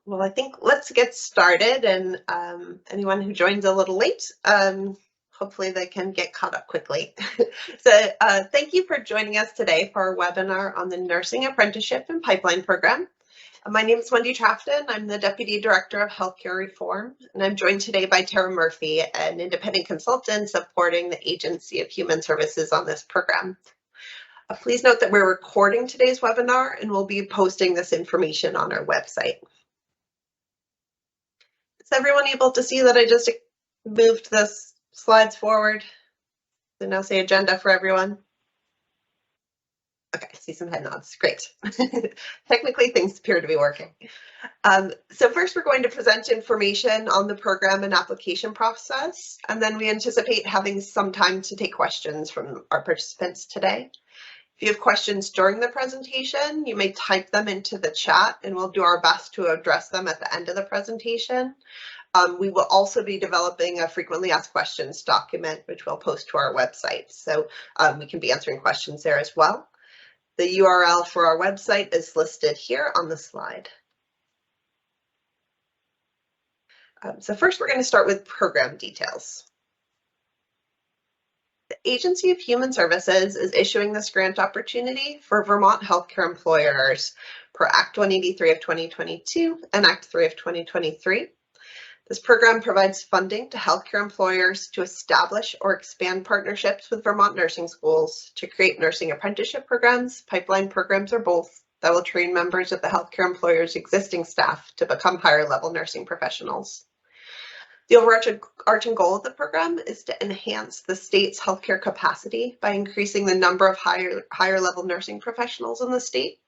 Well, I think let's get started, and anyone who joins a little late, hopefully they can get caught up quickly. So thank you for joining us today for our webinar on the Nursing Apprenticeship and Pipeline Program. My name is Wendy Trafton. I'm the Deputy Director of Healthcare Reform, and I'm joined today by Tara Murphy, an independent consultant supporting the Agency of Human Services on this program. Please note that we're recording today's webinar and we'll be posting this information on our website. Is everyone able to see that I just moved the slides forward? They now say agenda for everyone. Okay, I see some head nods. Great. Technically, things appear to be working. So first, we're going to present information on the program and application process, and then we anticipate having some time to take questions from our participants today. If you have questions during the presentation, you may type them into the chat, and we'll do our best to address them at the end of the presentation. We will also be developing a frequently asked questions document, which we'll post to our website. So we can be answering questions there as well. The URL for our website is listed here on the slide. So first, we're going to start with program details. The Agency of Human Services is issuing this grant opportunity for Vermont healthcare employers per Act 183 of 2022 and Act 3 of 2023. This program provides funding to healthcare employers to establish or expand partnerships with Vermont nursing schools to create nursing apprenticeship programs, pipeline programs, or both that will train members of the healthcare employer's existing staff to become higher level nursing professionals. The overarching goal of the program is to enhance the state's healthcare capacity by increasing the number of higher level nursing professionals in the state,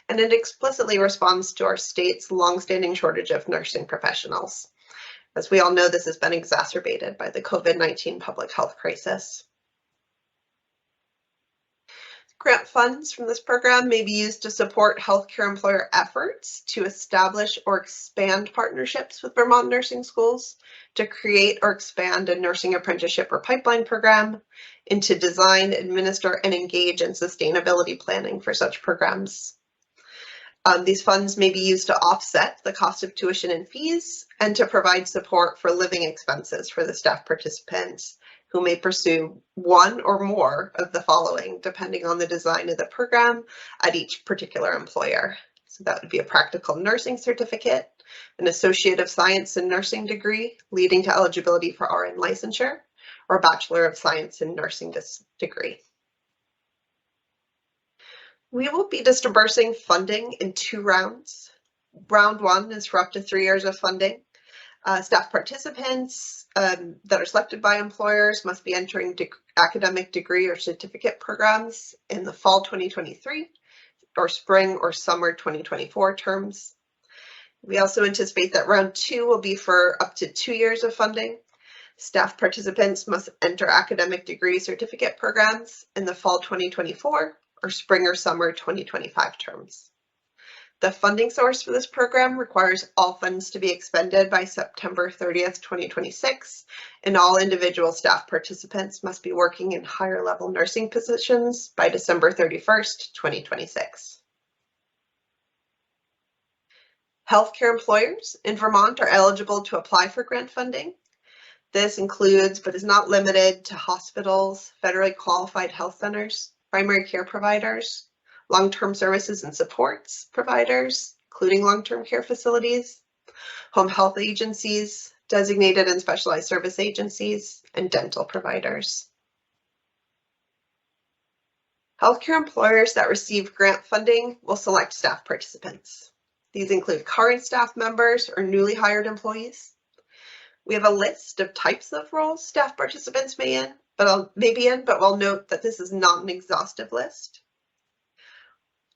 and it explicitly responds to our state's longstanding shortage of nursing professionals. As we all know, this has been exacerbated by the COVID-19 public health crisis. Grant funds from this program may be used to support healthcare employer efforts to establish or expand partnerships with Vermont nursing schools, to create or expand a nursing apprenticeship or pipeline program, and to design, administer, and engage in sustainability planning for such programs. These funds may be used to offset the cost of tuition and fees and to provide support for living expenses for the staff participants who may pursue one or more of the following, depending on the design of the program at each particular employer. So that would be a practical nursing certificate, an Associate of Science in Nursing degree leading to eligibility for RN licensure, or a Bachelor of Science in Nursing degree. We will be disbursing funding in 2 rounds. Round 1 is for up to 3 years of funding. Staff participants that are selected by employers must be entering academic degree or certificate programs in the fall 2023 or spring or summer 2024 terms. We also anticipate that round 2 will be for up to 2 years of funding. Staff participants must enter academic degree certificate programs in the fall 2024 or spring or summer 2025 terms. The funding source for this program requires all funds to be expended by September 30th, 2026, and all individual staff participants must be working in higher level nursing positions by December 31st, 2026. Healthcare employers in Vermont are eligible to apply for grant funding. This includes, but is not limited to, hospitals, federally qualified health centers, primary care providers, long-term services and supports providers, including long-term care facilities, home health agencies, designated and specialized service agencies, and dental providers. Healthcare employers that receive grant funding will select staff participants. These include current staff members or newly hired employees. We have a list of types of roles staff participants may be in, but we'll note that this is not an exhaustive list.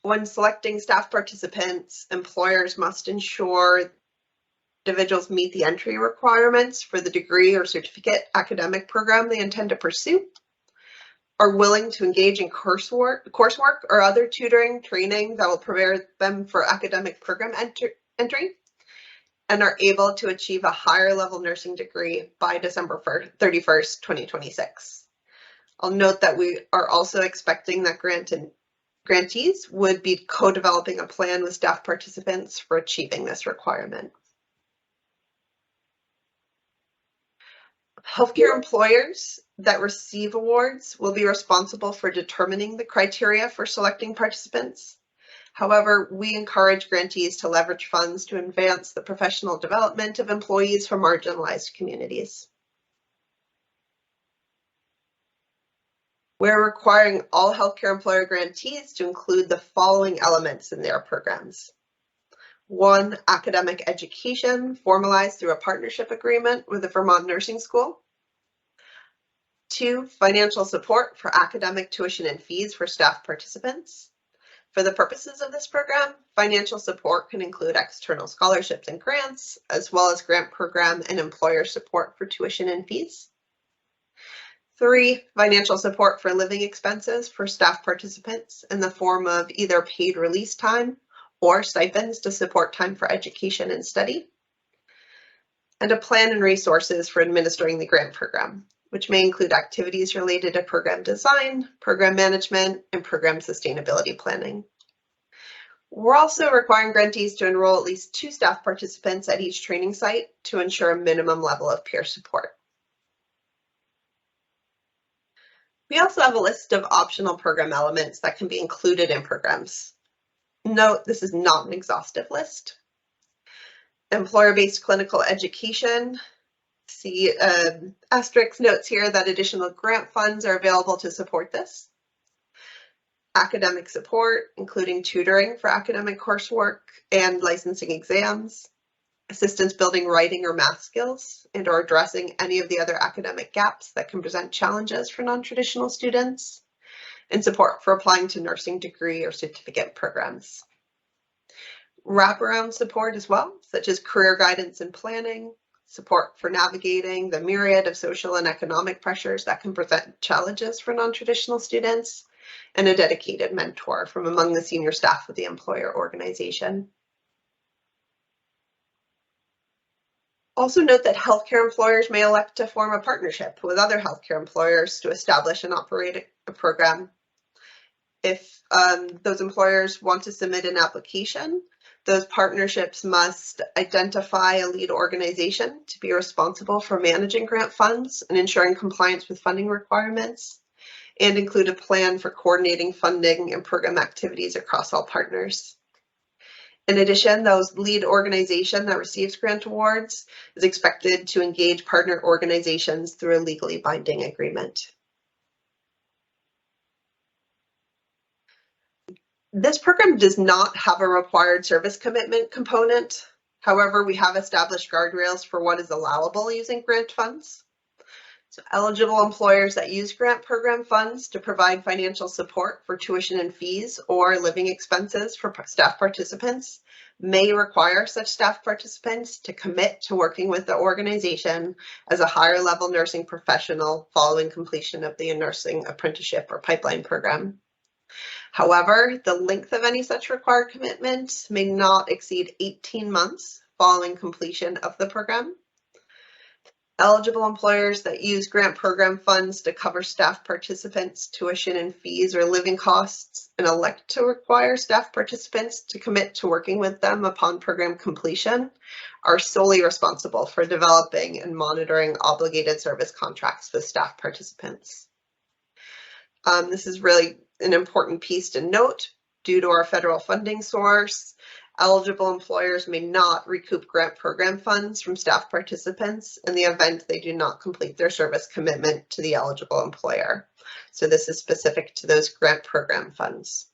When selecting staff participants, employers must ensure individuals meet the entry requirements for the degree or certificate academic program they intend to pursue, are willing to engage in coursework or other tutoring training that will prepare them for academic program entry, and are able to achieve a higher level nursing degree by December 31st, 2026. I'll note that we are also expecting that grant grantees would be co-developing a plan with staff participants for achieving this requirement. Healthcare employers that receive awards will be responsible for determining the criteria for selecting participants. However, we encourage grantees to leverage funds to advance the professional development of employees from marginalized communities. We're requiring all healthcare employer grantees to include the following elements in their programs. 1, academic education formalized through a partnership agreement with the Vermont Nursing School. 2, financial support for academic tuition and fees for staff participants. For the purposes of this program, financial support can include external scholarships and grants, as well as grant program and employer support for tuition and fees. 3, financial support for living expenses for staff participants in the form of either paid release time or stipends to support time for education and study. And a plan and resources for administering the grant program, which may include activities related to program design, program management, and program sustainability planning. We're also requiring grantees to enroll at least 2 staff participants at each training site to ensure a minimum level of peer support. We also have a list of optional program elements that can be included in programs. Note, this is not an exhaustive list. Employer-based clinical education. See asterisk notes here that additional grant funds are available to support this. Academic support, including tutoring for academic coursework and licensing exams. Assistance building writing or math skills and or addressing any of the other academic gaps that can present challenges for non-traditional students, and support for applying to nursing degree or certificate programs. Wraparound support as well, such as career guidance and planning, support for navigating the myriad of social and economic pressures that can present challenges for non-traditional students, and a dedicated mentor from among the senior staff of the employer organization. Also note that healthcare employers may elect to form a partnership with other healthcare employers to establish and operate a program. If those employers want to submit an application, those partnerships must identify a lead organization to be responsible for managing grant funds and ensuring compliance with funding requirements, and include a plan for coordinating funding and program activities across all partners. In addition, those lead organization that receives grant awards is expected to engage partner organizations through a legally binding agreement. This program does not have a required service commitment component. However, we have established guardrails for what is allowable using grant funds. So eligible employers that use grant program funds to provide financial support for tuition and fees or living expenses for staff participants may require such staff participants to commit to working with the organization as a higher level nursing professional following completion of the nursing apprenticeship or pipeline program. However, the length of any such required commitment may not exceed 18 months following completion of the program. Eligible employers that use grant program funds to cover staff participants' tuition and fees or living costs and elect to require staff participants to commit to working with them upon program completion are solely responsible for developing and monitoring obligated service contracts with staff participants. This is really an important piece to note. Due to our federal funding source, eligible employers may not recoup grant program funds from staff participants in the event they do not complete their service commitment to the eligible employer. So this is specific to those grant program funds.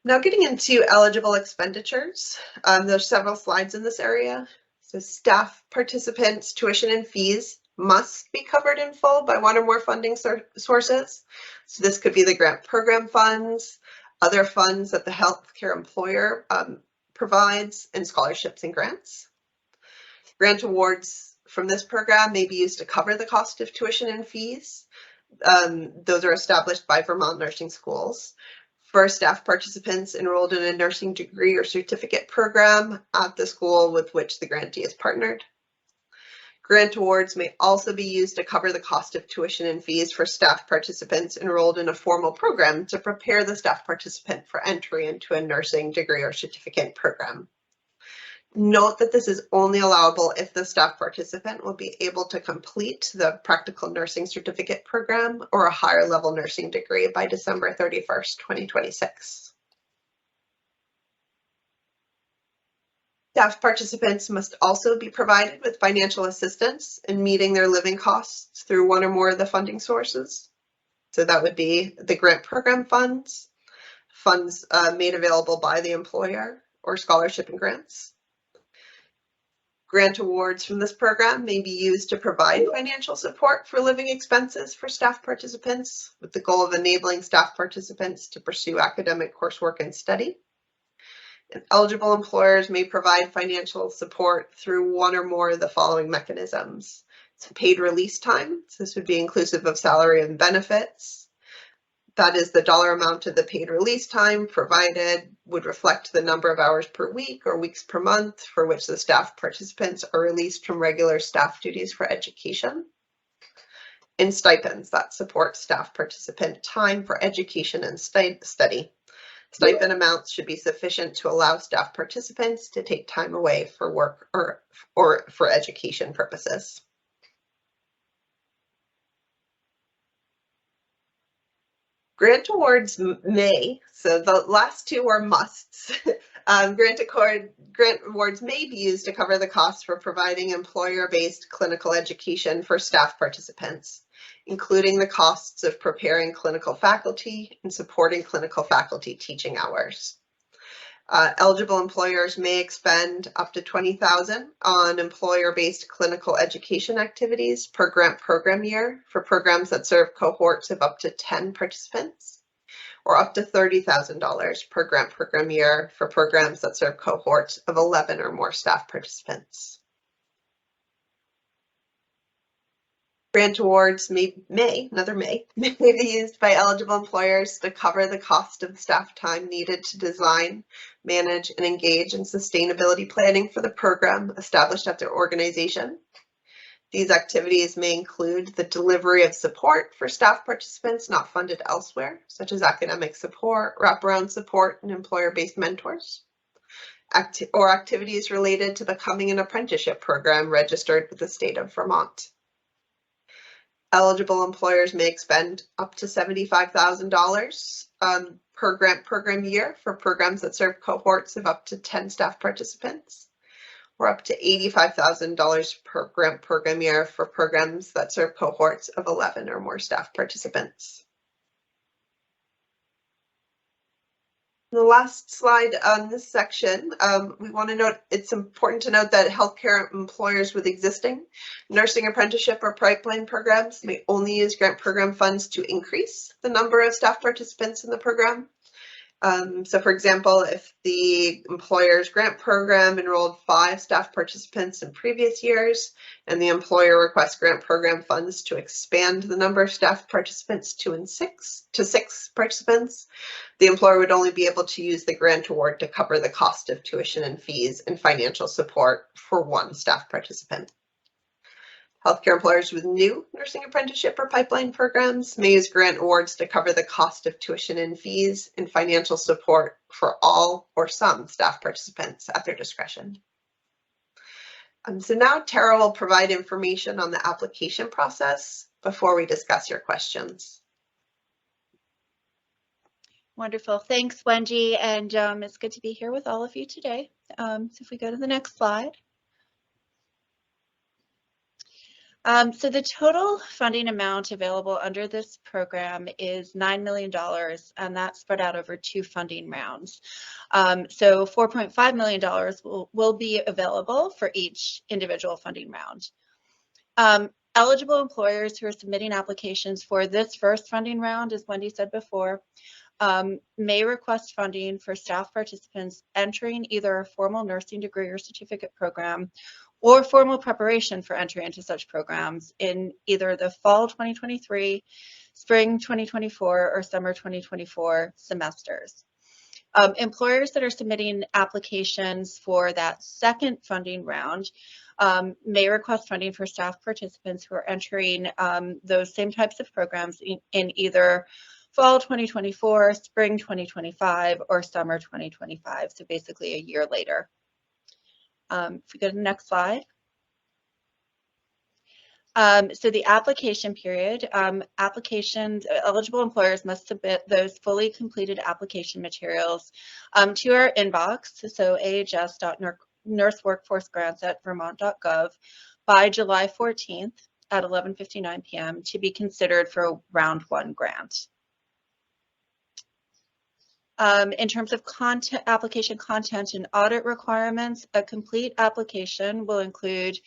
Now getting into eligible expenditures, there's several slides in this area. So staff participants' tuition and fees must be covered in full by one or more funding sources. So this could be the grant program funds, other funds that the healthcare employer provides, and scholarships and grants. Grant awards from this program may be used to cover the cost of tuition and fees. Those are established by Vermont nursing schools. For staff participants enrolled in a nursing degree or certificate program at the school with which the grantee is partnered. Grant awards may also be used to cover the cost of tuition and fees for staff participants enrolled in a formal program to prepare the staff participant for entry into a nursing degree or certificate program. Note that this is only allowable if the staff participant will be able to complete the practical nursing certificate program or a higher level nursing degree by December 31st, 2026. Staff participants must also be provided with financial assistance in meeting their living costs through one or more of the funding sources. So that would be the grant program funds, funds made available by the employer, or scholarship and grants. Grant awards from this program may be used to provide financial support for living expenses for staff participants, with the goal of enabling staff participants to pursue academic coursework and study. And eligible employers may provide financial support through one or more of the following mechanisms. So paid release time, so this would be inclusive of salary and benefits. That is the dollar amount of the paid release time provided would reflect the number of hours per week or weeks per month for which the staff participants are released from regular staff duties for education. And stipends that support staff participant time for education and study. Stipend amounts should be sufficient to allow staff participants to take time away for work or for education purposes. Grant awards may, so the last two are musts. Grant awards may be used to cover the costs for providing employer-based clinical education for staff participants, including the costs of preparing clinical faculty and supporting clinical faculty teaching hours. Eligible employers may expend up to $20,000 on employer-based clinical education activities per grant program year for programs that serve cohorts of up to 10 participants, or up to $30,000 per grant program year for programs that serve cohorts of 11 or more staff participants. Grant awards may be used by eligible employers to cover the cost of staff time needed to design, manage, and engage in sustainability planning for the program established at their organization. These activities may include the delivery of support for staff participants not funded elsewhere, such as academic support, wraparound support, and employer-based mentors, or activities related to becoming an apprenticeship program registered with the state of Vermont. Eligible employers may expend up to $75,000 per grant program year for programs that serve cohorts of up to 10 staff participants, or up to $85,000 per grant program year for programs that serve cohorts of 11 or more staff participants. The last slide on this section, we want to note it's important to note that healthcare employers with existing nursing apprenticeship or pipeline programs may only use grant program funds to increase the number of staff participants in the program. So for example, if the employer's grant program enrolled 5 staff participants in previous years, and the employer requests grant program funds to expand the number of staff participants to 6 participants, the employer would only be able to use the grant award to cover the cost of tuition and fees and financial support for 1 staff participant. Healthcare employers with new nursing apprenticeship or pipeline programs may use grant awards to cover the cost of tuition and fees and financial support for all or some staff participants at their discretion. So now Tara will provide information on the application process before we discuss your questions. Wonderful. Thanks, Wendy. And it's good to be here with all of you today. So if we go to the next slide. So the total funding amount available under this program is $9 million, and that's spread out over 2 funding rounds. So $4.5 million will be available for each individual funding round. Eligible employers who are submitting applications for this first funding round, as Wendy said before, may request funding for staff participants entering either a formal nursing degree or certificate program or formal preparation for entry into such programs in either the fall 2023, spring 2024, or summer 2024 semesters. Employers that are submitting applications for that second funding round may request funding for staff participants who are entering those same types of programs in either fall 2024, spring 2025, or summer 2025, so basically a year later. If we go to the next slide. So the application period, eligible employers must submit those fully completed application materials to our inbox, so ahs.nurseworkforcegrants@vermont.gov by July 14th at 11:59 p.m. to be considered for a round 1 grant. In terms of application content and audit requirements, a complete application will include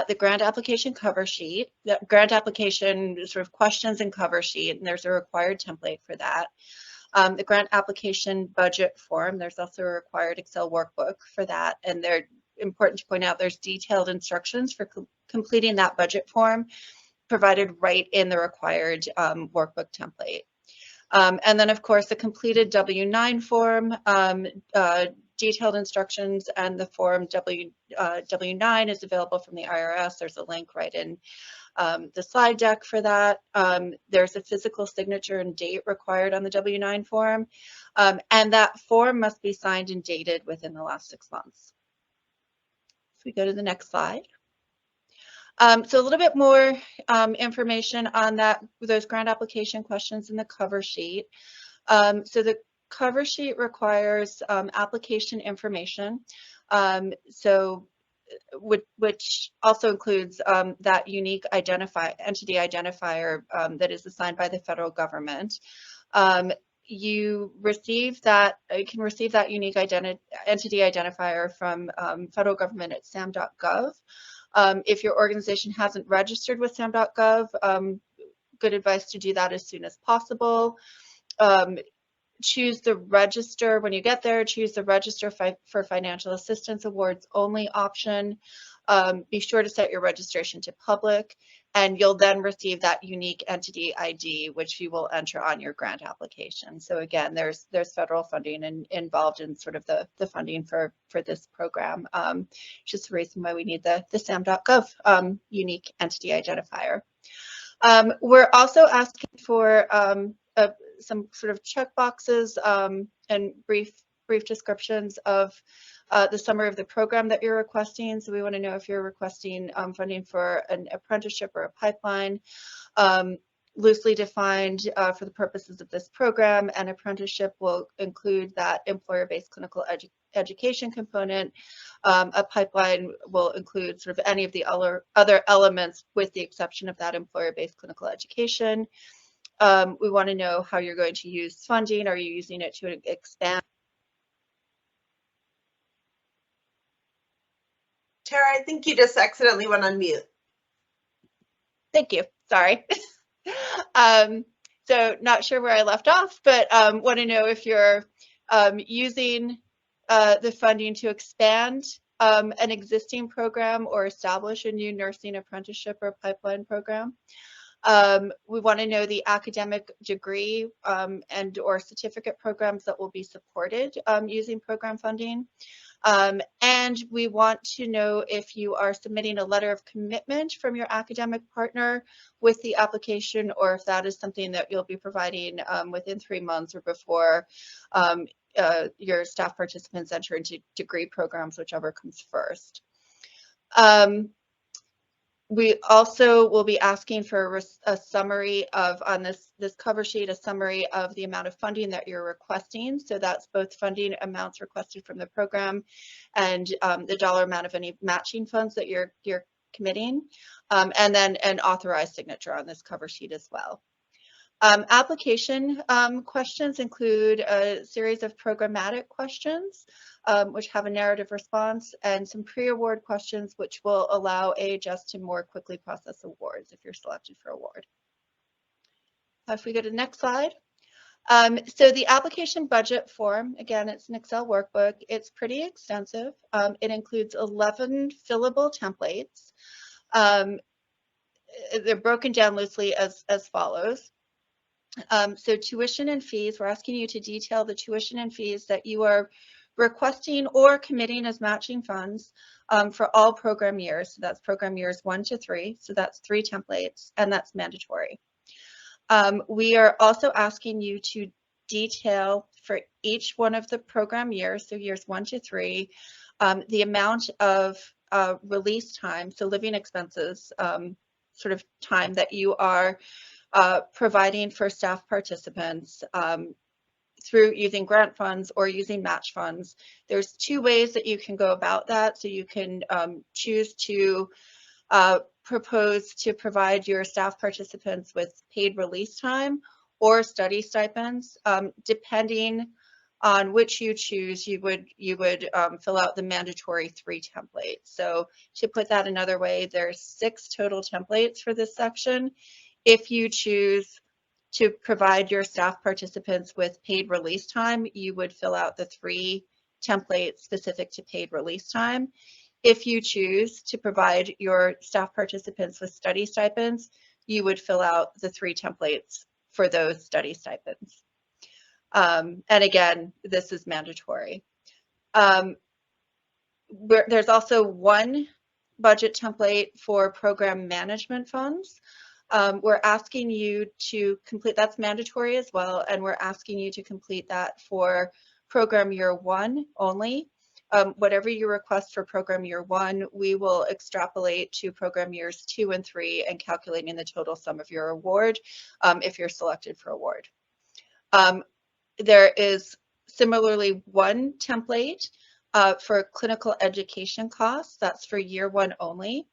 the grant application cover sheet, the grant application sort of questions and cover sheet, and there's a required template for that. The grant application budget form, there's also a required Excel workbook for that, and they're important to point out there's detailed instructions for completing that budget form provided right in the required workbook template. And then, of course, the completed W-9 form, detailed instructions, and the form W-9 is available from the IRS. There's a link right in the slide deck for that. There's a physical signature and date required on the W-9 form, and that form must be signed and dated within the last 6 months. If we go to the next slide. So a little bit more information on those grant application questions in the cover sheet. So the cover sheet requires application information, which also includes that unique entity identifier that is assigned by the federal government. You can receive that unique entity identifier from federal government at sam.gov. If your organization hasn't registered with sam.gov, good advice to do that as soon as possible. Choose the register when you get there. Choose the register for financial assistance awards only option. Be sure to set your registration to public, and you'll then receive that unique entity ID, which you will enter on your grant application. So again, there's federal funding involved in sort of the funding for this program. Just the reason why we need the sam.gov unique entity identifier. We're also asking for some sort of check boxes and brief descriptions of the summary of the program that you're requesting. So we want to know if you're requesting funding for an apprenticeship or a pipeline. Loosely defined for the purposes of this program, an apprenticeship will include that employer-based clinical education component. A pipeline will include sort of any of the other elements with the exception of that employer-based clinical education. We want to know how you're going to use funding. Are you using it to expand? Tara, I think you just accidentally went on mute. Thank you. Sorry. So not sure where I left off, but want to know if you're using the funding to expand an existing program or establish a new nursing apprenticeship or pipeline program. We want to know the academic degree and or certificate programs that will be supported using program funding. And we want to know if you are submitting a letter of commitment from your academic partner with the application, or if that is something that you'll be providing within 3 months or before your staff participants enter into degree programs, whichever comes first. We also will be asking for a summary of, on this cover sheet, a summary of the amount of funding that you're requesting. So that's both funding amounts requested from the program and the dollar amount of any matching funds that you're committing, and then an authorized signature on this cover sheet as well. Application questions include a series of programmatic questions, which have a narrative response, and some pre-award questions, which will allow AHS to more quickly process awards if you're selected for award. If we go to the next slide. So the application budget form, again, it's an Excel workbook. It's pretty extensive. It includes 11 fillable templates. They're broken down loosely as follows. So tuition and fees, we're asking you to detail the tuition and fees that you are requesting or committing as matching funds for all program years. So that's program years 1 to 3. So that's 3 templates, and that's mandatory. We are also asking you to detail for each one of the program years, so years 1 to 3, the amount of release time, so living expenses, sort of time that you are providing for staff participants through using grant funds or using match funds. There's 2 ways that you can go about that. So you can choose to propose to provide your staff participants with paid release time or study stipends. Depending on which you choose, you would fill out the mandatory 3 templates. So to put that another way, there's 6 total templates for this section. If you choose to provide your staff participants with paid release time, you would fill out the 3 templates specific to paid release time. If you choose to provide your staff participants with study stipends, you would fill out the 3 templates for those study stipends. And again, this is mandatory. There's also 1 budget template for program management funds. We're asking you to complete, that's mandatory as well, and we're asking you to complete that for program year 1 only. Whatever you request for program year 1, we will extrapolate to program years 2 and 3 and calculating the total sum of your award if you're selected for award. There is similarly 1 template for clinical education costs. That's for year 1 only.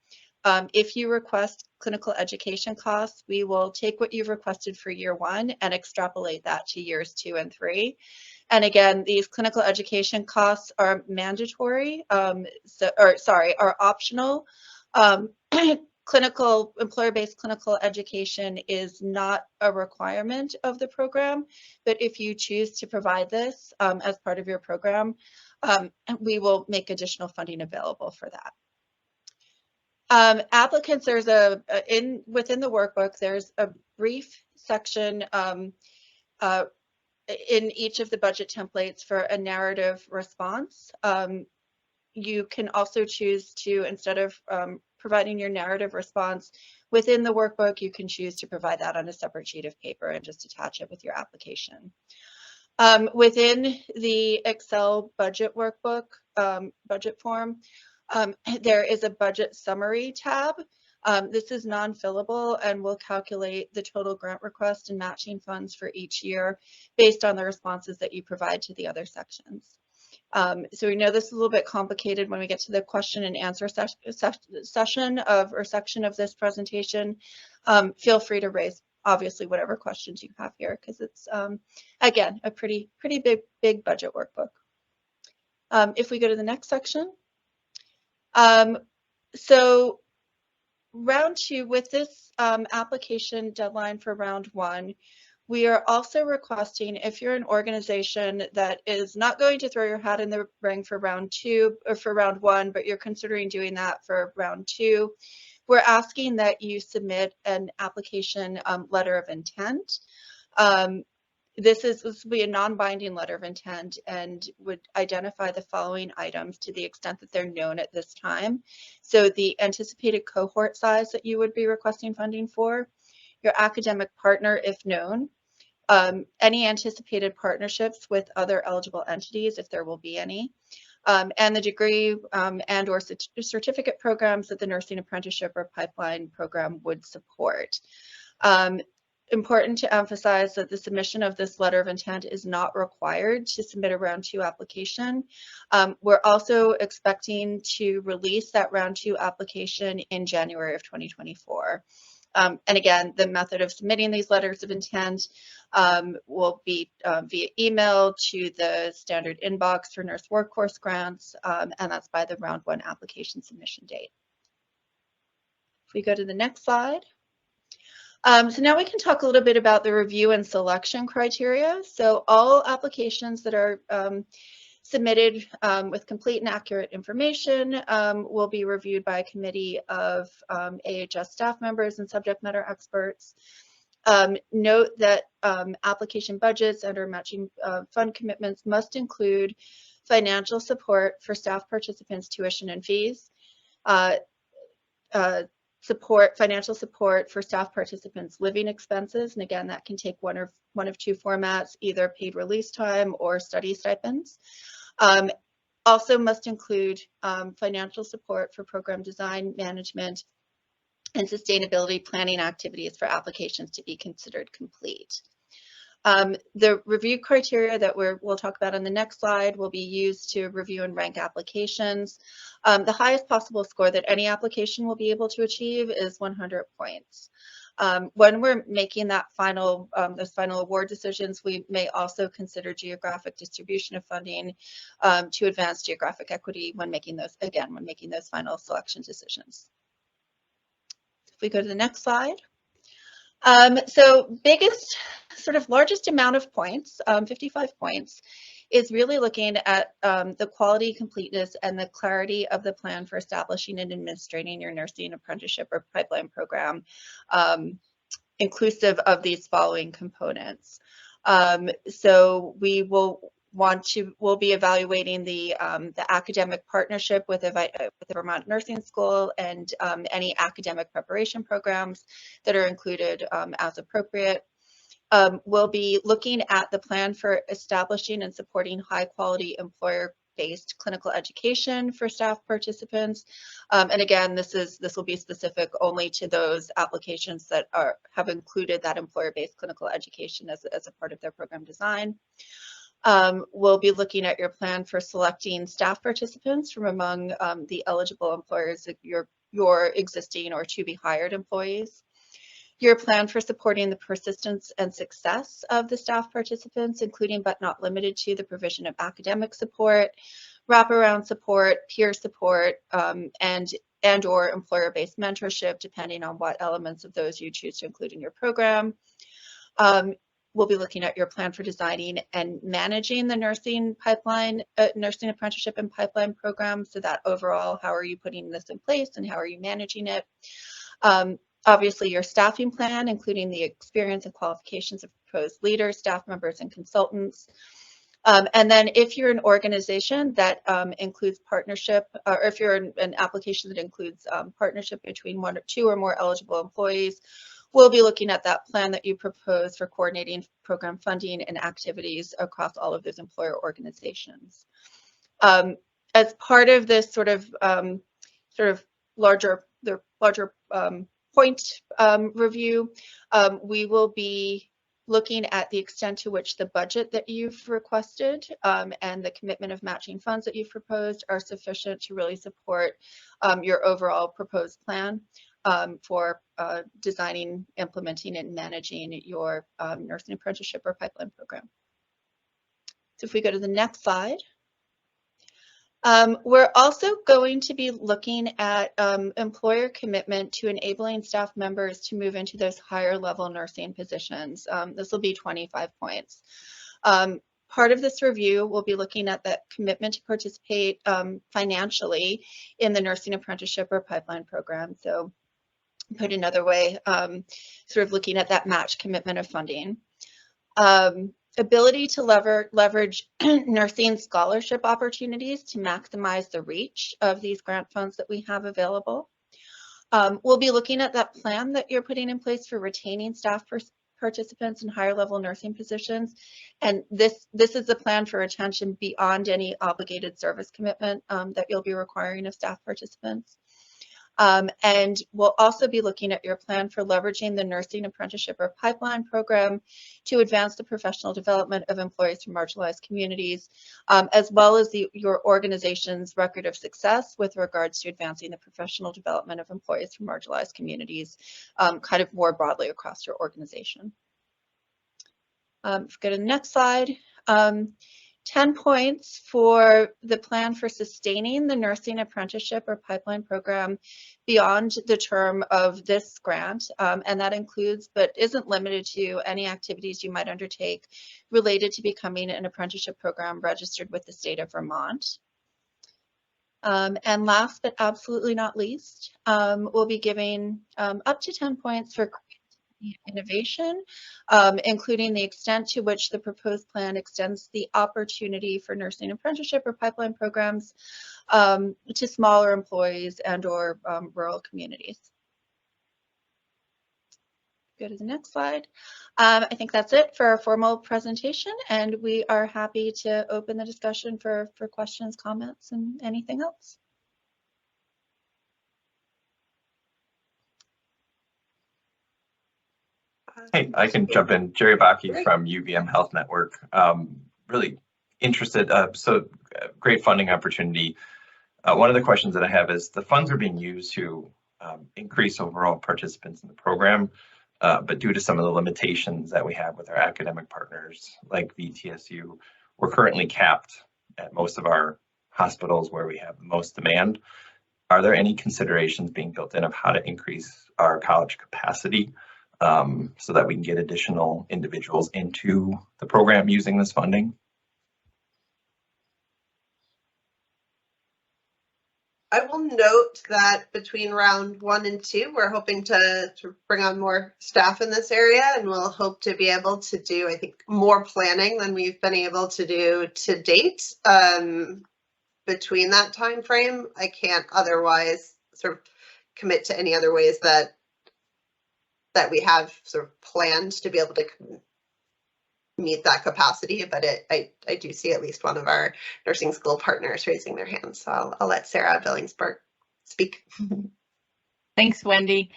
If you request clinical education costs, we will take what you've requested for year 1 and extrapolate that to years 2 and 3. And again, these clinical education costs are mandatory, are optional. Employer-based clinical education is not a requirement of the program, but if you choose to provide this as part of your program, we will make additional funding available for that. Applicants, there's within the workbook, there's a brief section in each of the budget templates for a narrative response. You can also choose to, instead of providing your narrative response within the workbook, you can choose to provide that on a separate sheet of paper and just attach it with your application. Within the Excel budget workbook, budget form, there is a budget summary tab. This is non-fillable and will calculate the total grant request and matching funds for each year based on the responses that you provide to the other sections. So we know this is a little bit complicated when we get to the question and answer section of this presentation. Feel free to raise obviously whatever questions you have here, because it's again a pretty big budget workbook. If we go to the next section. So round 2, with this application deadline for round 1, we are also requesting, if you're an organization that is not going to throw your hat in the ring for round 2 or for round 1, but you're considering doing that for round 2, we're asking that you submit an application letter of intent. This will be a non-binding letter of intent and would identify the following items to the extent that they're known at this time. So the anticipated cohort size that you would be requesting funding for, your academic partner if known, any anticipated partnerships with other eligible entities if there will be any, and the degree and or certificate programs that the nursing apprenticeship or pipeline program would support. Important to emphasize that the submission of this letter of intent is not required to submit a round 2 application. We're also expecting to release that round 2 application in January of 2024. And again, the method of submitting these letters of intent will be via email to the standard inbox for nurse workforce grants, and that's by the round 1 application submission date. If we go to the next slide. So now we can talk a little bit about the review and selection criteria. So all applications that are submitted with complete and accurate information will be reviewed by a committee of AHS staff members and subject matter experts. Note that application budgets and or matching fund commitments must include financial support for staff participants' tuition and fees, financial support for staff participants' living expenses, and again, that can take one of two formats, either paid release time or study stipends. Also must include financial support for program design, management, and sustainability planning activities for applications to be considered complete. The review criteria that we'll talk about on the next slide will be used to review and rank applications. The highest possible score that any application will be able to achieve is 100 points. When we're making that those final award decisions, we may also consider geographic distribution of funding to advance geographic equity when making those final selection decisions. If we go to the next slide. So biggest, sort of largest amount of points, 55 points, is really looking at the quality, completeness, and the clarity of the plan for establishing and administrating your nursing apprenticeship or pipeline program, inclusive of these following components. So we'll be evaluating the academic partnership with the Vermont Nursing School and any academic preparation programs that are included as appropriate. We'll be looking at the plan for establishing and supporting high quality employer-based clinical education for staff participants. And again, this will be specific only to those applications that have included that employer-based clinical education as a part of their program design. We'll be looking at your plan for selecting staff participants from among the eligible employers, your existing or to be hired employees. Your plan for supporting the persistence and success of the staff participants, including but not limited to the provision of academic support, wraparound support, peer support, and or employer-based mentorship, depending on what elements of those you choose to include in your program. We'll be looking at your plan for designing and managing the nursing apprenticeship and pipeline program. So that overall, how are you putting this in place and how are you managing it? Obviously, your staffing plan, including the experience and qualifications of proposed leaders, staff members, and consultants. And then if you're an organization that includes partnership, or if you're an application that includes partnership between one or two or more eligible employees, we'll be looking at that plan that you propose for coordinating program funding and activities across all of those employer organizations. As part of this sort of larger point review, we will be looking at the extent to which the budget that you've requested and the commitment of matching funds that you've proposed are sufficient to really support your overall proposed plan for designing, implementing, and managing your nursing apprenticeship or pipeline program. So if we go to the next slide. We're also going to be looking at employer commitment to enabling staff members to move into those higher level nursing positions. This will be 25 points. Part of this review will be looking at that commitment to participate financially in the nursing apprenticeship or pipeline program. So put another way, sort of looking at that match commitment of funding. Ability to leverage nursing scholarship opportunities to maximize the reach of these grant funds that we have available. We'll be looking at that plan that you're putting in place for retaining staff participants in higher level nursing positions. And this is the plan for retention beyond any obligated service commitment that you'll be requiring of staff participants. And we'll also be looking at your plan for leveraging the nursing apprenticeship or pipeline program to advance the professional development of employees from marginalized communities, as well as your organization's record of success with regards to advancing the professional development of employees from marginalized communities, kind of more broadly across your organization. If we go to the next slide. 10 points for the plan for sustaining the nursing apprenticeship or pipeline program beyond the term of this grant. And that includes, but isn't limited to, any activities you might undertake related to becoming an apprenticeship program registered with the state of Vermont. And last but absolutely not least, we'll be giving up to 10 points for innovation, including the extent to which the proposed plan extends the opportunity for nursing apprenticeship or pipeline programs to smaller employees and or rural communities. Go to the next slide. I think that's it for our formal presentation, and we are happy to open the discussion for questions, comments, and anything else. Hey, I can jump in. Jerry Bakke from UVM Health Network. Really interested, great funding opportunity. One of the questions that I have is the funds are being used to increase overall participants in the program, but due to some of the limitations that we have with our academic partners like VTSU, we're currently capped at most of our hospitals where we have the most demand. Are there any considerations being built in of how to increase our college capacity so that we can get additional individuals into the program using this funding? I will note that between round 1 and 2, we're hoping to bring on more staff in this area, and we'll hope to be able to do, I think, more planning than we've been able to do to date. Between that time frame, I can't otherwise sort of commit to any other ways that we have sort of planned to be able to meet that capacity, but I do see at least one of our nursing school partners raising their hands. So I'll let Sarah Billingsburg speak. Thanks, Wendy.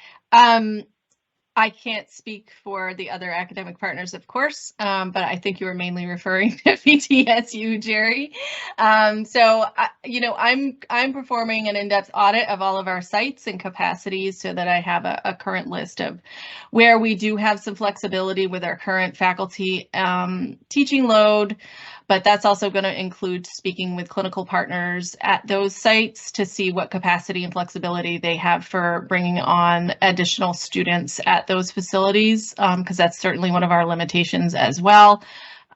I can't speak for the other academic partners, of course, but I think you were mainly referring to VTSU, Jerry. I'm performing an in-depth audit of all of our sites and capacities so that I have a current list of where we do have some flexibility with our current faculty teaching load. But that's also going to include speaking with clinical partners at those sites to see what capacity and flexibility they have for bringing on additional students at those facilities, because that's certainly one of our limitations as well.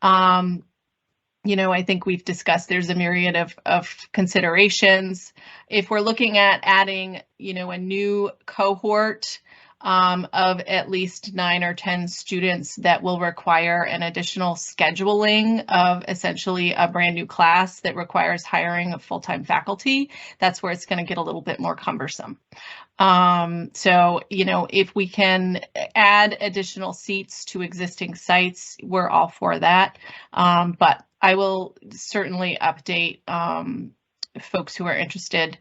I think we've discussed there's a myriad of considerations. If we're looking at adding, a new cohort of at least 9 or 10 students that will require an additional scheduling of essentially a brand new class that requires hiring of full-time faculty, that's where it's going to get a little bit more cumbersome. If we can add additional seats to existing sites, we're all for that. But I will certainly update folks who are interested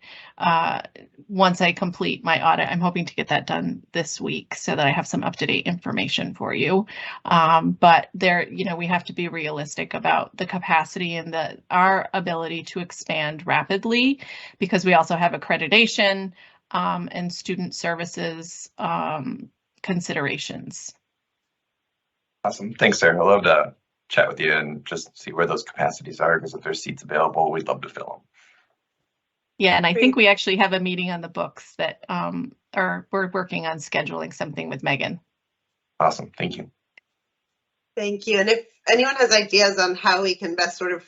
once I complete my audit. I'm hoping to get that done this week so that I have some up-to-date information for you. But there, we have to be realistic about the capacity and our ability to expand rapidly, because we also have accreditation and student services considerations. Awesome. Thanks, Sarah. I'd love to chat with you and just see where those capacities are, because if there's seats available, we'd love to fill them. Yeah, and I think we actually have a meeting on the books that we're working on scheduling something with Megan. Awesome. Thank you. Thank you. And if anyone has ideas on how we can best sort of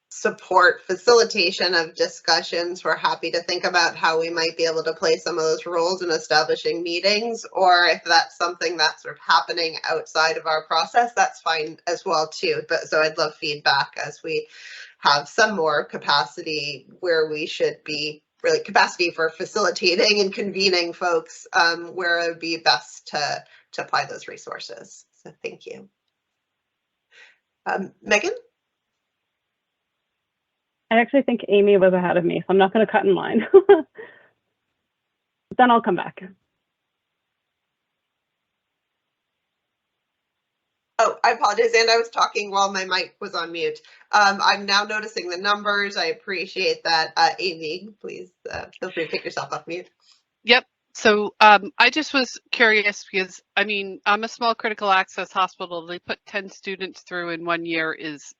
support facilitation of discussions, we're happy to think about how we might be able to play some of those roles in establishing meetings, or if that's something that's sort of happening outside of our process, that's fine as well too. But so I'd love feedback as we have some more capacity where we should be really capacity for facilitating and convening folks, where it would be best to apply those resources. So thank you. Megan? I actually think Amy was ahead of me, so I'm not going to cut in line. Then I'll come back. Oh, I apologize, and I was talking while my mic was on mute. I'm now noticing the numbers. I appreciate that. Amy, please feel free to take yourself off mute. Yep. So I just was curious because, I'm a small critical access hospital. They put 10 students through in 1 year is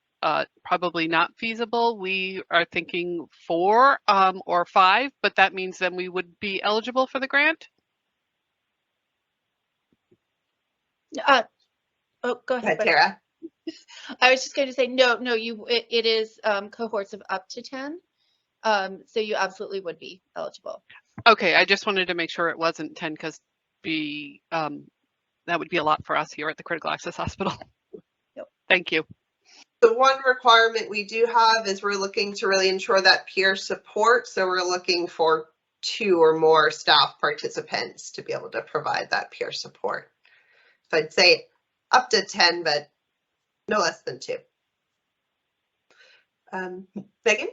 probably not feasible. We are thinking 4 or 5, but that means then we would be eligible for the grant? Oh, go ahead, Tara. I was just going to say, no, it is cohorts of up to 10. So you absolutely would be eligible. Okay, I just wanted to make sure it wasn't 10 because that would be a lot for us here at the Critical Access Hospital. Yep. Thank you. The one requirement we do have is we're looking to really ensure that peer support. So we're looking for 2 or more staff participants to be able to provide that peer support. So I'd say up to 10, but no less than 2. Megan?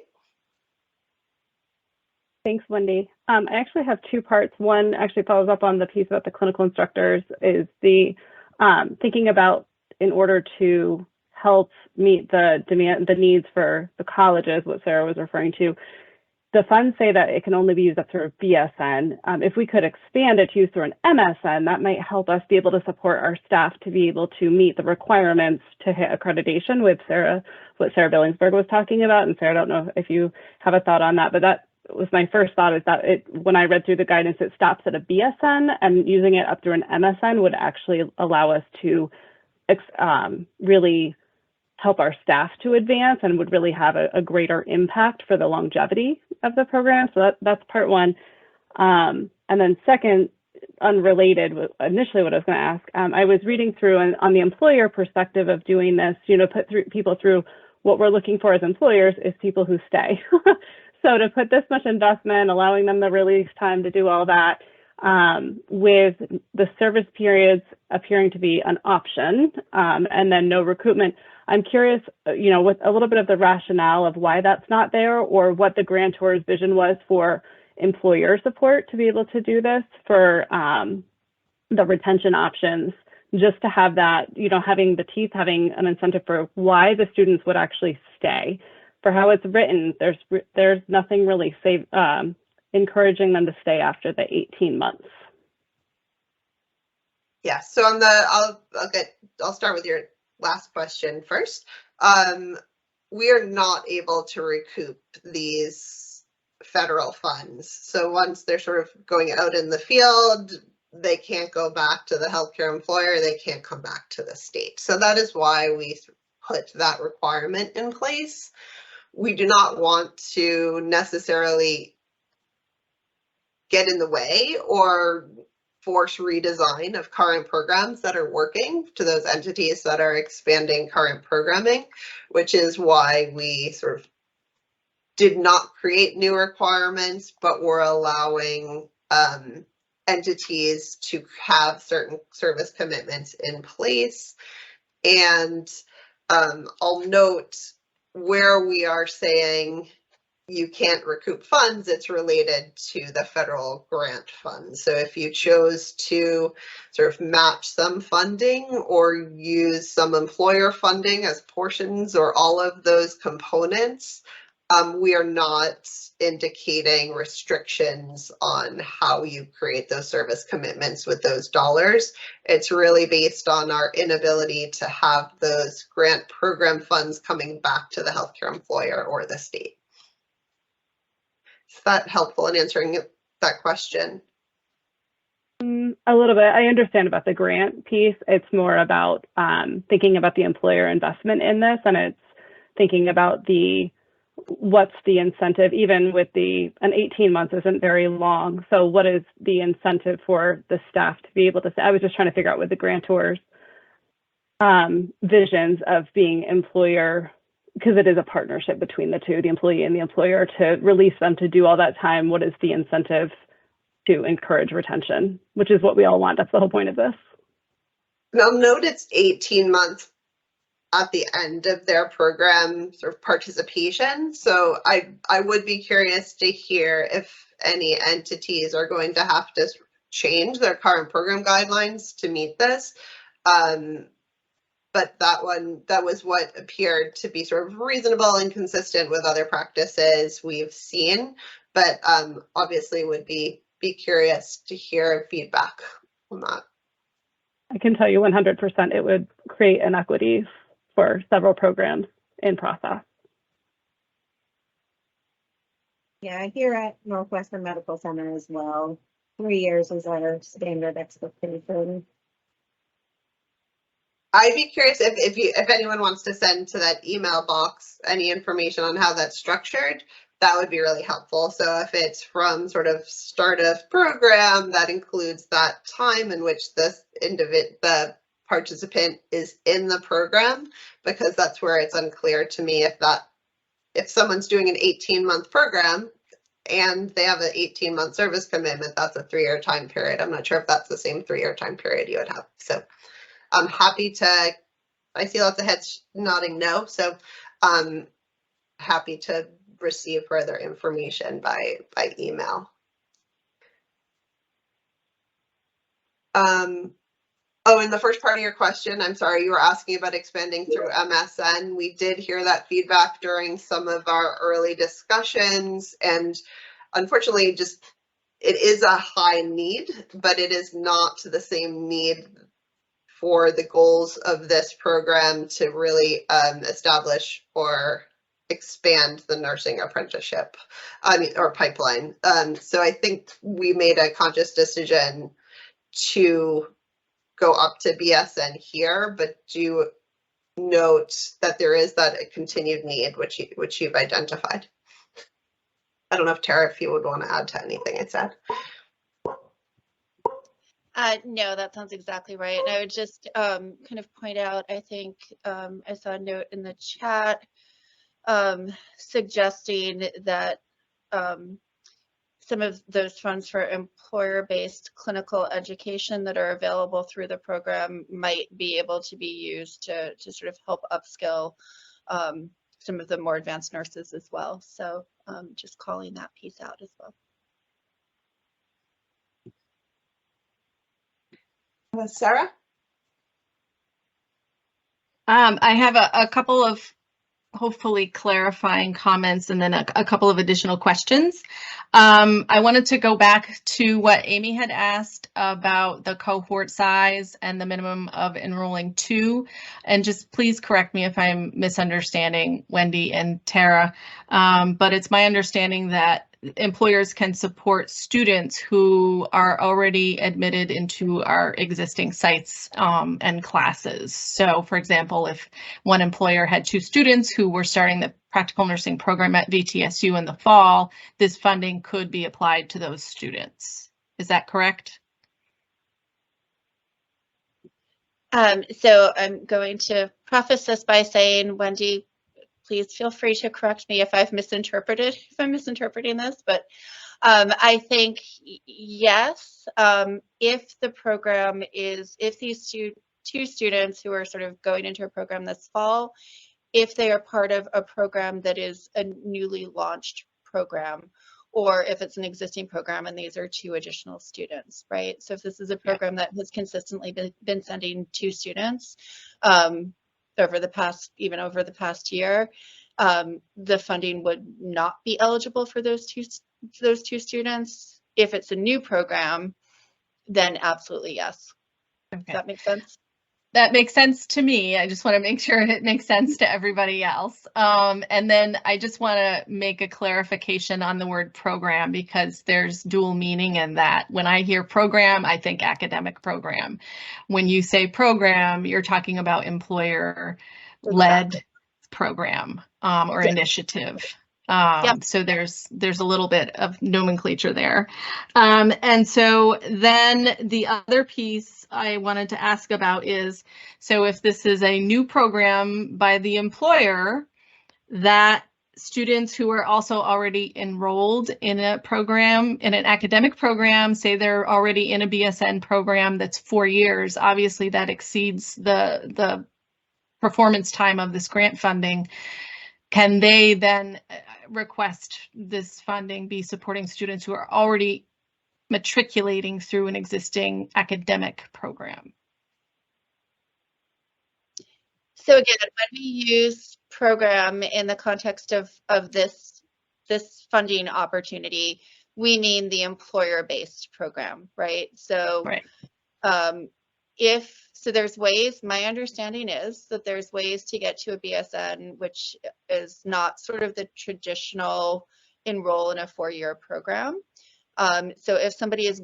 Thanks, Wendy. I actually have 2 parts. One actually follows up on the piece about the clinical instructors, is the thinking about, in order to help meet the demand, the needs for the colleges, what Sarah was referring to, the funds say that it can only be used up through a BSN. If we could expand it to use through an MSN, that might help us be able to support our staff to be able to meet the requirements to hit accreditation with Sarah, what Sarah Billingsburg was talking about. And Sarah, I don't know if you have a thought on that, but that was my first thought, is that when I read through the guidance, it stops at a BSN, and using it up through an MSN would actually allow us to really help our staff to advance and would really have a greater impact for the longevity of the program. So that's part one. And then second, unrelated, initially what I was going to ask, I was reading through, and on the employer perspective of doing this, put people through, what we're looking for as employers is people who stay. So to put this much investment, allowing them the release time to do all that, with the service periods appearing to be an option, and then no recoupment, I'm curious, with a little bit of the rationale of why that's not there, or what the grantor's vision was for employer support to be able to do this for the retention options, just to have that, having the teeth, having an incentive for why the students would actually stay. For how it's written, there's nothing really encouraging them to stay after the 18 months. Yeah, so on I'll start with your last question first. We are not able to recoup these federal funds. So once they're sort of going out in the field, they can't go back to the healthcare employer, they can't come back to the state. So that is why we put that requirement in place. We do not want to necessarily get in the way or force redesign of current programs that are working to those entities that are expanding current programming, which is why we sort of did not create new requirements, but we're allowing entities to have certain service commitments in place. And I'll note, where we are saying you can't recoup funds, it's related to the federal grant funds. So if you chose to sort of match some funding or use some employer funding as portions or all of those components, we are not indicating restrictions on how you create those service commitments with those dollars. It's really based on our inability to have those grant program funds coming back to the healthcare employer or the state. Is that helpful in answering that question? A little bit. I understand about the grant piece. It's more about thinking about the employer investment in this, and it's thinking about what's the incentive, even with an 18 months isn't very long. So what is the incentive for the staff to be able to say? I was just trying to figure out with the grantors visions of being employer, because it is a partnership between the two, the employee and the employer, to release them to do all that time. What is the incentive to encourage retention, which is what we all want. That's the whole point of this. Now note it's 18 months at the end of their program sort of participation. So I would be curious to hear if any entities are going to have to change their current program guidelines to meet this. But that was what appeared to be sort of reasonable and consistent with other practices we've seen, but obviously would be curious to hear feedback on that. I can tell you 100% it would create inequities for several programs in process. Yeah, here at Northwestern Medical Center as well, 3 years is our standard expectation. I'd be curious if anyone wants to send to that email box any information on how that's structured, that would be really helpful. So if it's from sort of start of program, that includes that time in which the participant is in the program, because that's where it's unclear to me if someone's doing an 18-month program and they have an 18-month service commitment, that's a 3-year time period. I'm not sure if that's the same 3-year time period you would have. So I'm happy to, I see lots of heads nodding no. So I'm happy to receive further information by email. Oh, and the first part of your question, I'm sorry, you were asking about expanding through MSN. We did hear that feedback during some of our early discussions, and unfortunately, it is a high need, but it is not the same need for the goals of this program to really establish or expand the nursing apprenticeship, or pipeline. So I think we made a conscious decision to go up to BSN here, but do note that there is that continued need, which you've identified. I don't know if Tara, if you would want to add to anything I said. No, that sounds exactly right. And I would just kind of point out, I think I saw a note in the chat suggesting that some of those funds for employer-based clinical education that are available through the program might be able to be used to sort of help upskill some of the more advanced nurses as well. So just calling that piece out as well. Sarah? I have a couple of hopefully clarifying comments and then a couple of additional questions. I wanted to go back to what Amy had asked about the cohort size and the minimum of enrolling 2. And just please correct me if I'm misunderstanding Wendy and Tara, but it's my understanding that employers can support students who are already admitted into our existing sites and classes. So for example, if one employer had 2 students who were starting the practical nursing program at VTSU in the fall, this funding could be applied to those students. Is that correct? So I'm going to preface this by saying, Wendy, please feel free to correct me if I'm misinterpreting this, but I think yes, if the program is, if these 2 students who are sort of going into a program this fall, if they are part of a program that is a newly launched program, or if it's an existing program and these are 2 additional students, right? So if this is a program that has consistently been sending 2 students over the past year, the funding would not be eligible for those two students. If it's a new program, then absolutely yes. Okay. Does that make sense? That makes sense to me. I just want to make sure it makes sense to everybody else. And then I just want to make a clarification on the word program, because there's dual meaning in that. When I hear program, I think academic program. When you say program, you're talking about employer-led program or initiative. So there's a little bit of nomenclature there. And so then the other piece I wanted to ask about is, so if this is a new program by the employer, that students who are also already enrolled in a program, in an academic program, say they're already in a BSN program that's 4 years, obviously that exceeds the performance time of this grant funding. Can they then request this funding be supporting students who are already matriculating through an existing academic program? So again, when we use program in the context of this funding opportunity, we mean the employer-based program, right? So right. So there's ways, my understanding is that there's ways to get to a BSN, which is not sort of the traditional enroll in a 4-year program. So if somebody is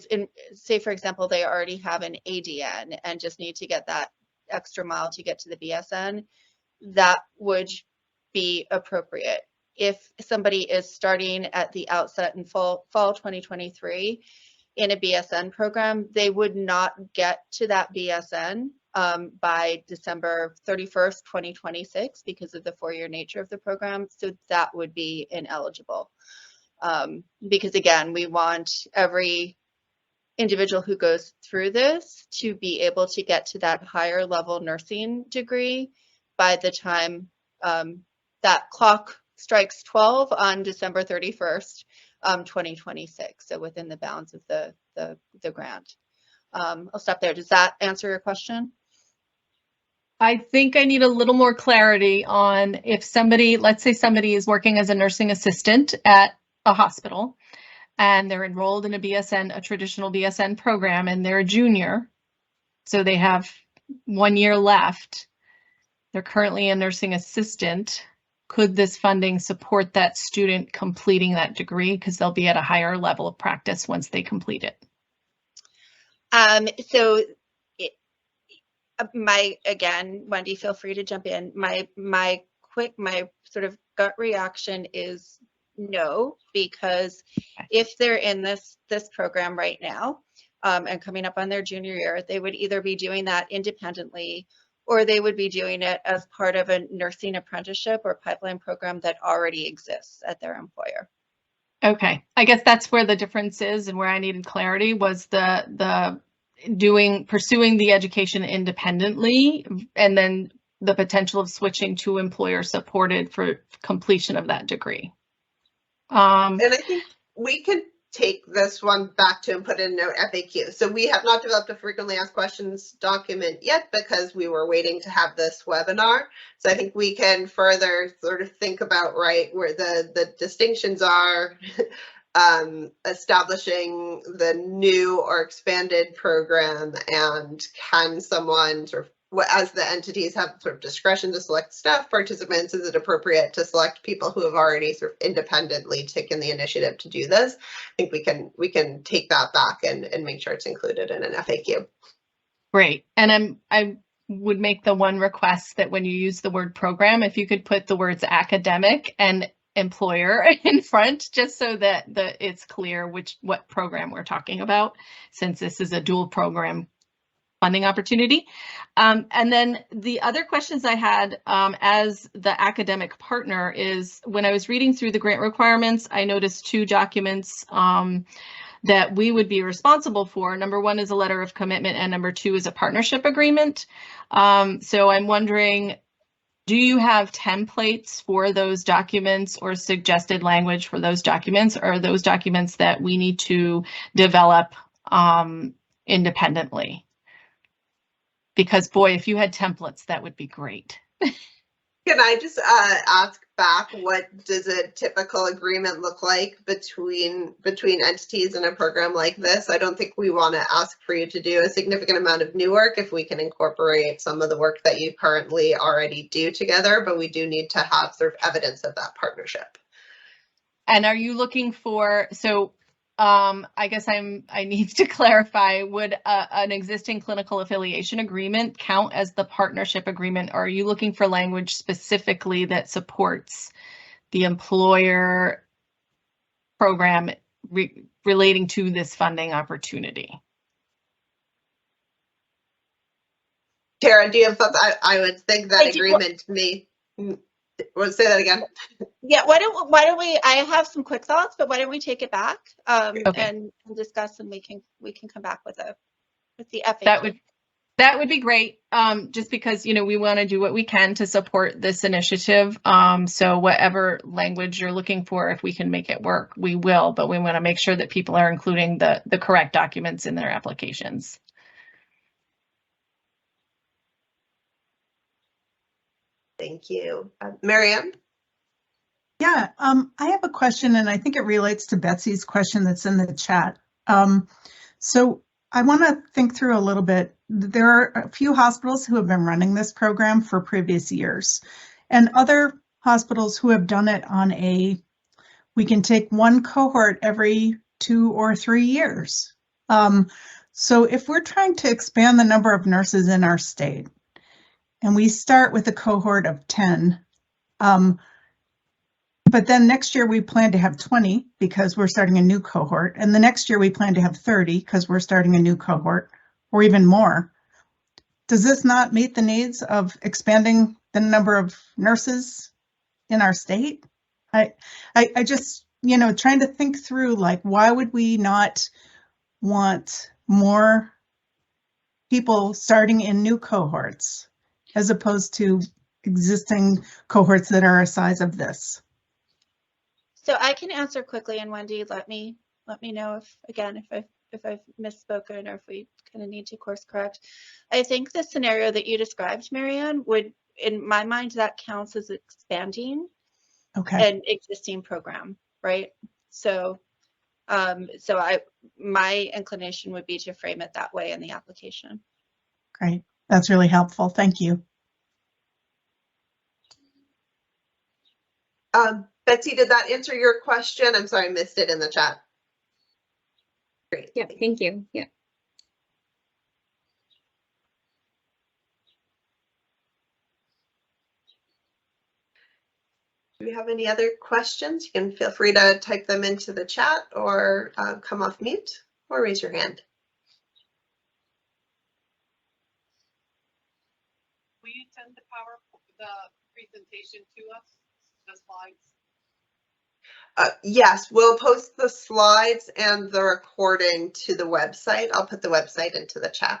in, say for example, they already have an ADN and just need to get that extra mile to get to the BSN, that would be appropriate. if somebody is starting at the outset in fall 2023 in a BSN program, they would not get to that BSN by December 31st, 2026 because of the 4-year nature of the program. So that would be ineligible. Because again, we want every individual who goes through this to be able to get to that higher level nursing degree by the time that clock strikes 12 on December 31st, 2026. So within the bounds of the grant. I'll stop there. Does that answer your question? I think I need a little more clarity on if somebody, let's say somebody is working as a nursing assistant at a hospital and they're enrolled in a BSN, a traditional BSN program, and they're a junior. So they have 1 year left. They're currently a nursing assistant. Could this funding support that student completing that degree? Because they'll be at a higher level of practice once they complete it. Again, Wendy, feel free to jump in. My sort of gut reaction is no, because if they're in this program right now and coming up on their junior year, they would either be doing that independently or they would be doing it as part of a nursing apprenticeship or pipeline program that already exists at their employer. Okay, I guess that's where the difference is, and where I needed clarity was the pursuing the education independently, and then the potential of switching to employer supported for completion of that degree. And I think we can take this one back to and put in a note FAQ. So we have not developed a frequently asked questions document yet because we were waiting to have this webinar. So I think we can further sort of think about, right, where the distinctions are, establishing the new or expanded program, and can someone sort of, as the entities have sort of discretion to select staff participants, is it appropriate to select people who have already sort of independently taken the initiative to do this? I think we can take that back and make sure it's included in an FAQ. Great. And I would make the one request that when you use the word program, if you could put the words academic and employer in front, just so that it's clear what program we're talking about, since this is a dual program funding opportunity. And then the other questions I had as the academic partner is, when I was reading through the grant requirements, I noticed 2 documents that we would be responsible for. Number 1 is a letter of commitment, and number 2 is a partnership agreement. So I'm wondering, do you have templates for those documents or suggested language for those documents, or are those documents that we need to develop independently? Because boy, if you had templates, that would be great. Can I just ask back, what does a typical agreement look like between entities in a program like this? I don't think we want to ask for you to do a significant amount of new work if we can incorporate some of the work that you currently already do together, but we do need to have sort of evidence of that partnership. And are you looking for, so I guess I need to clarify, would an existing clinical affiliation agreement count as the partnership agreement? Or are you looking for language specifically that supports the employer program relating to this funding opportunity? Tara, do you have thoughts? I would think that agreement may. Say that again. Yeah, why don't we, I have some quick thoughts, but why don't we take it back Okay. and discuss, and we can come back with the FAQ. That would be great. Just because, we want to do what we can to support this initiative. So whatever language you're looking for, if we can make it work, we will, but we want to make sure that people are including the correct documents in their applications. Thank you. Marianne? Yeah, I have a question, and I think it relates to Betsy's question that's in the chat. So I want to think through a little bit. There are a few hospitals who have been running this program for previous years, and other hospitals who have done it on we can take one cohort every 2 or 3 years. So if we're trying to expand the number of nurses in our state, and we start with a cohort of 10, but then next year we plan to have 20 because we're starting a new cohort. And the next year we plan to have 30 because we're starting a new cohort, or even more. Does this not meet the needs of expanding the number of nurses in our state? I just, you know, trying to think through, like, why would we not want more people starting in new cohorts as opposed to existing cohorts that are a size of this? So I can answer quickly, and Wendy, let me know if I've misspoken or if we kind of need to course correct. I think the scenario that you described, Marianne, would, in my mind, that counts as expanding an existing program, right? So, my inclination would be to frame it that way in the application. Great, that's really helpful. Thank you. Betsy, did that answer your question? I'm sorry, I missed it in the chat. Great. Yeah, thank you. Yeah. Do we have any other questions? You can feel free to type them into the chat or come off mute or raise your hand. Will you send the presentation to us, the slides? Yes, we'll post the slides and the recording to the website. I'll put the website into the chat.